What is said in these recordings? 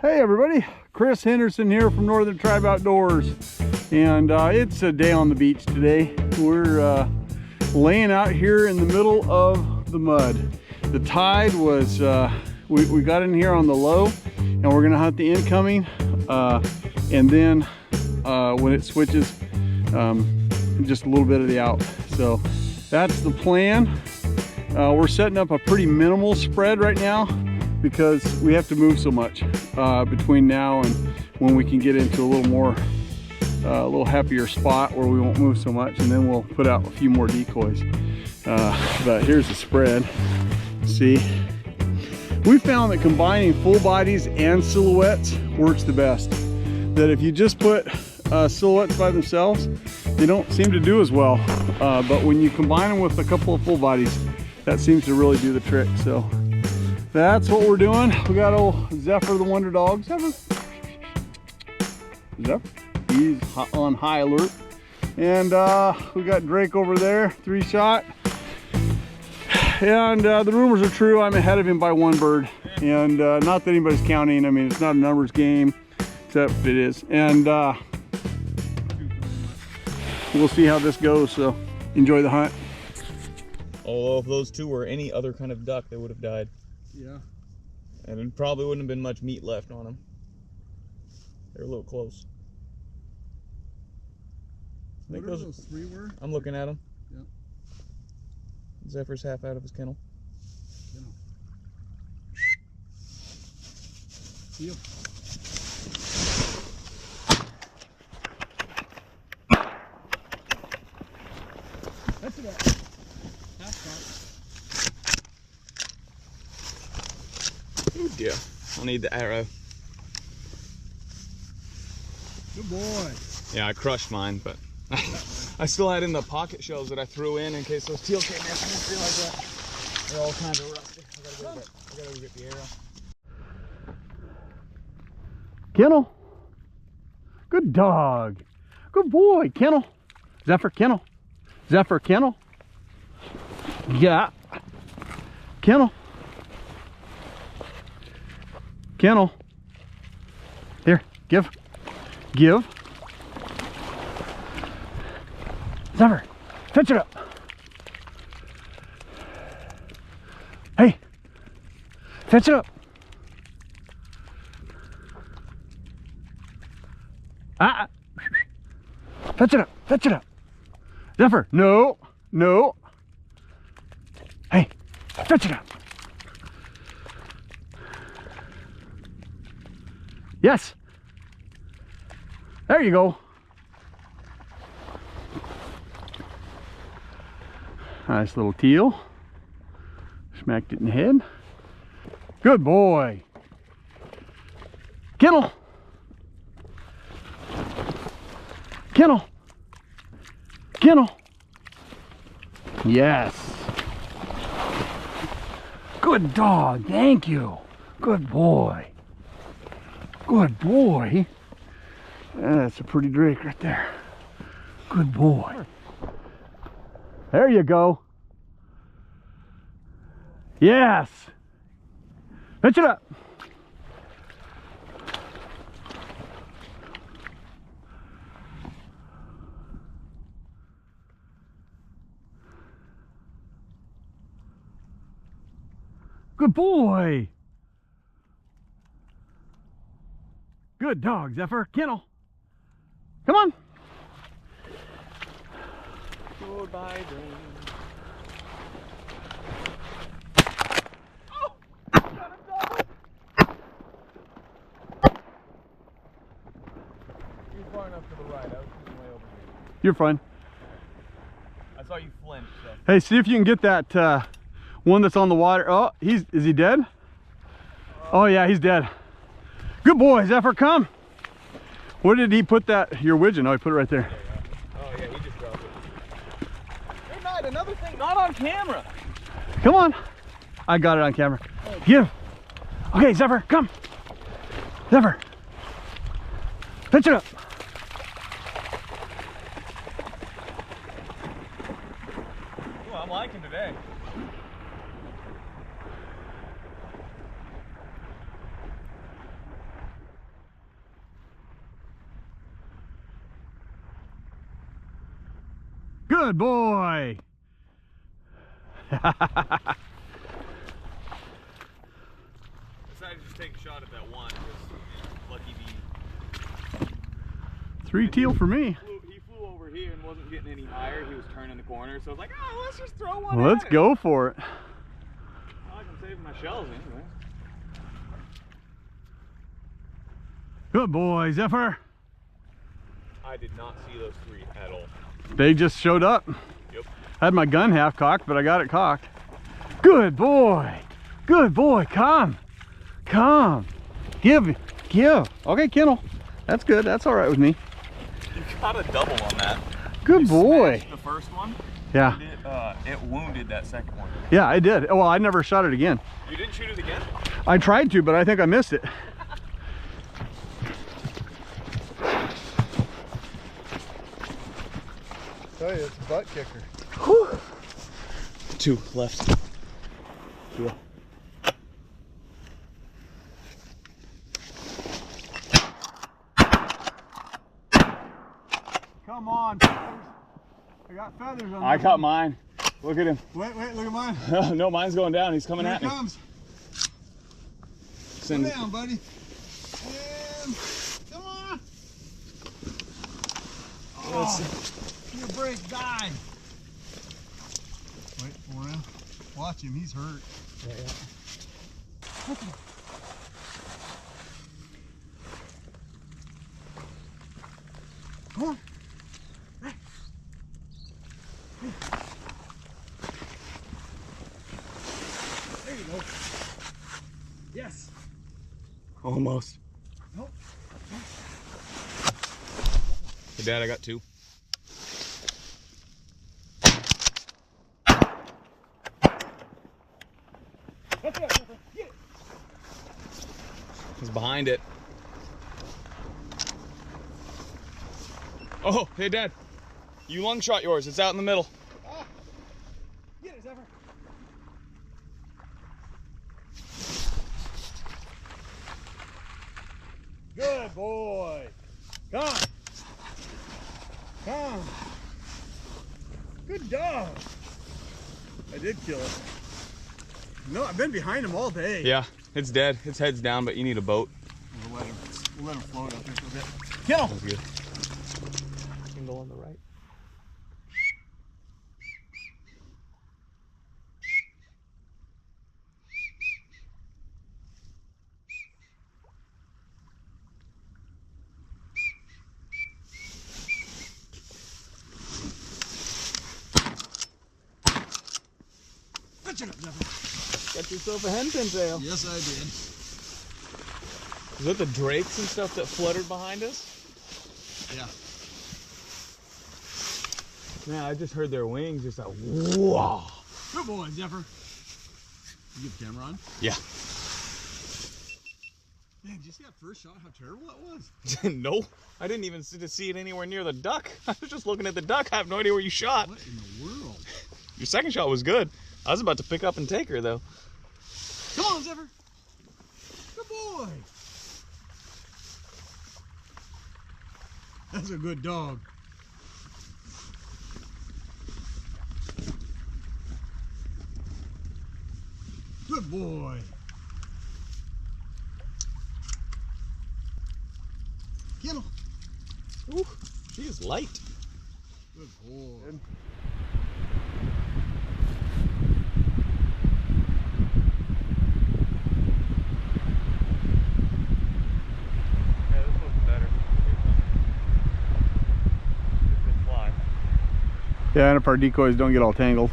Hey everybody, Chris Henderson here from Northern Tribe Outdoors, and it's a day on the beach today. We're laying out here in the middle of the mud. The tide was, we got in here on the low, and we're gonna hunt the incoming, and then when it switches, just a little bit of the out. So that's the plan. We're setting up a pretty minimal spread right now because we have to move so much between now and when we can get into a little more, a little happier spot where we won't move so much, and then we'll put out a few more decoys. But here's the spread. See, we found that combining full bodies and silhouettes works the best. That if you just put silhouettes by themselves, they don't seem to do as well. But when you combine them with a couple of full bodies, that seems to really do the trick. So that's what we're doing. We got old Zephyr, the wonder dog. Zephyr. He's on high alert. And we got Drake over there, 3-shot. And the rumors are true. I'm ahead of him by 1 bird. And not that anybody's counting. I mean, it's not a numbers game, except it is. And we'll see how this goes. So enjoy the hunt. Although if those two were any other kind of duck, they would have died. Yeah. And it probably wouldn't have been much meat left on them. They're a little close. I think those 3 were? I'm looking at them. Yeah. Zephyr's half out of his kennel. Yep. That's it. Oh dear. I'll need the arrow. Good boy. Yeah, I crushed mine, but I still had in the pocket shells that I threw in case those teal came after me. Feel like that. They're all kind of rusty. I gotta go get the arrow. Kennel. Good dog. Good boy. Kennel. Zephyr, kennel. Zephyr, kennel. Yeah. Kennel. Kennel. Here, give. Zephyr, fetch it up. Hey, fetch it up. Fetch it up. Zephyr, no. Hey, fetch it up. Yes. There you go. Nice little teal. Smacked it in the head. Good boy. Kennel. Yes. Good dog. Thank you. Good boy. Good boy. That's a pretty drake right there. Good boy. There you go. Yes. Fetch it up. Good boy. Good dog, Zephyr. Kennel. Come on. Goodbye, Drake. Oh! Got him double. You're far enough to the right. I was shooting way over here. You're fine. I saw you flinch, so. Hey, see if you can get that one that's on the water. Oh, is he dead? Oh yeah, he's dead. Good boy, Zephyr, come. Where did he put that, your widgeon? Oh, he put it right there. Oh yeah, he just dropped it. Hey, Knight, another thing, not on camera. Come on. I got it on camera. Give. Okay, Zephyr, come. Zephyr. Pitch it up. Ooh, I'm liking today. Good boy. Decided to just take a shot at that one because lucky bee. 3 teal for me. He flew over here and wasn't getting any higher. He was turning the corner, so I was like, oh, let's just throw one. Let's go for it. Not like I'm saving my shells anyway. Good boy, Zephyr. I did not see those 3 at all. They just showed up. Yep. I had my gun half cocked, but I got it cocked. Good boy. Good boy. Come. Come. Give. Okay, kennel. That's good. That's all right with me. You got a double on that. Good boy. The first one. Yeah. It wounded that second one. Yeah, I did. Well, I never shot it again. You didn't shoot it again? I tried to, but I think I missed it. Tell you, it's a butt kicker. Whew. 2 left. Yeah. Come on, feathers. I got feathers on. I got mine. Look at him. Wait, look at mine. No, mine's going down. He's coming Here at me. he comes. Go down, buddy. And come on. Oh, your brake died. Wait for him. Watch him. He's hurt. Yeah. Come on. There you go. Yes. Almost. Nope. Hey, Dad, I got 2. That's it. Get it. He's behind it. Oh, hey, Dad. You lung shot yours. It's out in the middle. Ah. Get it, Zephyr. Good boy. Come. Come. Good dog. I did kill it. No, I've been behind him all day. Yeah, it's dead. Its head's down, but you need a boat. We'll let him float up there for a bit. Kill. That's good. Kindle on the right. Got yourself a hen pintail. Yes, I did. Is that the drakes and stuff that fluttered behind us? Yeah. Man, I just heard their wings just like, whoa. Good boy, Zephyr. You get the camera on? Yeah. Man, did you see that first shot? How terrible that was? No, I didn't even see it anywhere near the duck. I was just looking at the duck. I have no idea where you shot. What in the world? Your second shot was good. I was about to pick up and take her though. Come on, Zephyr. Good boy. That's a good dog. Good boy. Kennel. Ooh, she is light. Good boy. Yeah, and if our decoys don't get all tangled.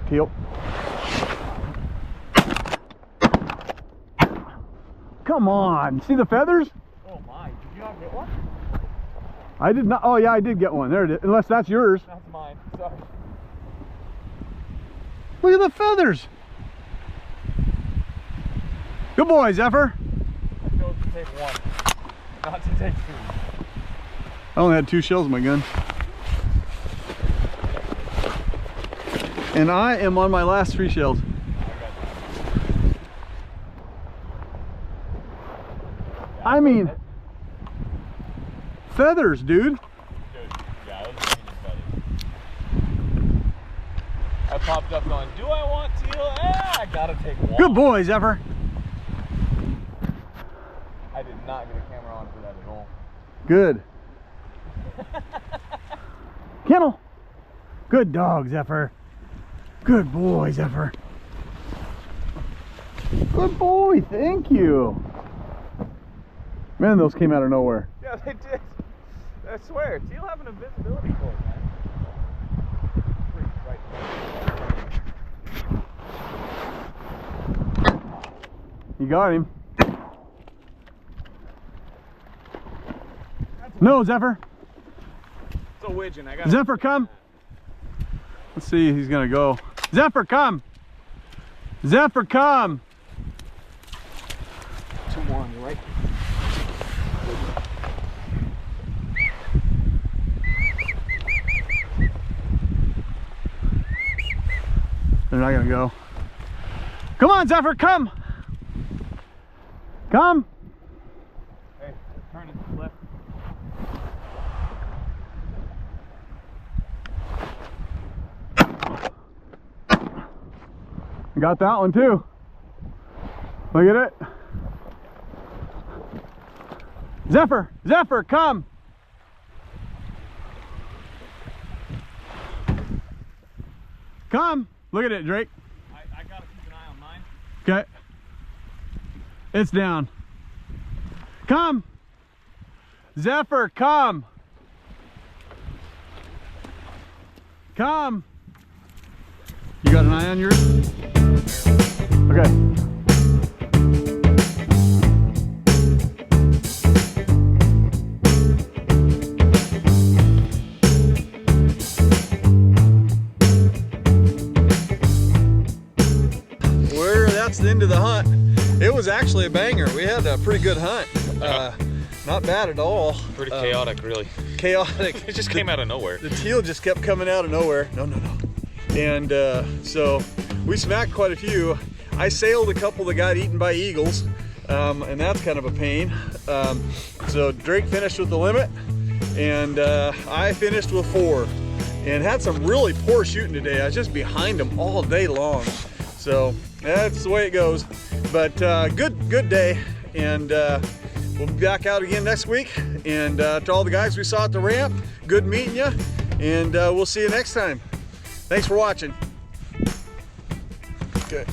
Teal. Come on, see the feathers? Oh my, did you not get one? I did not. Oh yeah, I did get one. There it is. Unless that's yours. That's mine. Sorry. Look at the feathers. Good boy, Zephyr. I chose to take one. Not to take food. I only had 2 shells in my gun. And I am on my last 3 shells. I mean, feathers, dude. Yeah, those are feathers. I popped up going, do I want teal? I gotta take one. Good boy, Zephyr. I did not get a camera on for that at all. Good. Kennel. Good dog, Zephyr. Good boy, Zephyr. Good boy, thank you. Man, those came out of nowhere. Yeah, they did. I swear, teal have an invisibility code, man. You got him. No, Zephyr. It's a widgeon. I got Zephyr, come. Let's see if he's gonna go. Zephyr, come. Zephyr, come. 2 more on your right. They're not gonna go. Come on, Zephyr, come. Come. Hey, turn it left. Got that one too. Look at it. Zephyr, Zephyr, come. Come. Look at it, Drake. I gotta keep an eye on mine. Okay. It's down. Come. Zephyr, come. Come. You got an eye on yours? Okay. That's the end of the hunt. It was actually a banger. We had a pretty good hunt. Not bad at all. Pretty chaotic, really. Chaotic. It just came out of nowhere. The teal just kept coming out of nowhere. No. And so we smacked quite a few. I sailed a couple that got eaten by eagles, and that's kind of a pain. So Drake finished with the limit, and I finished with 4. And had some really poor shooting today. I was just behind them all day long. So that's the way it goes. But good day, and we'll be back out again next week. And to all the guys we saw at the ramp, good meeting you, and we'll see you next time. Thanks for watching. Good.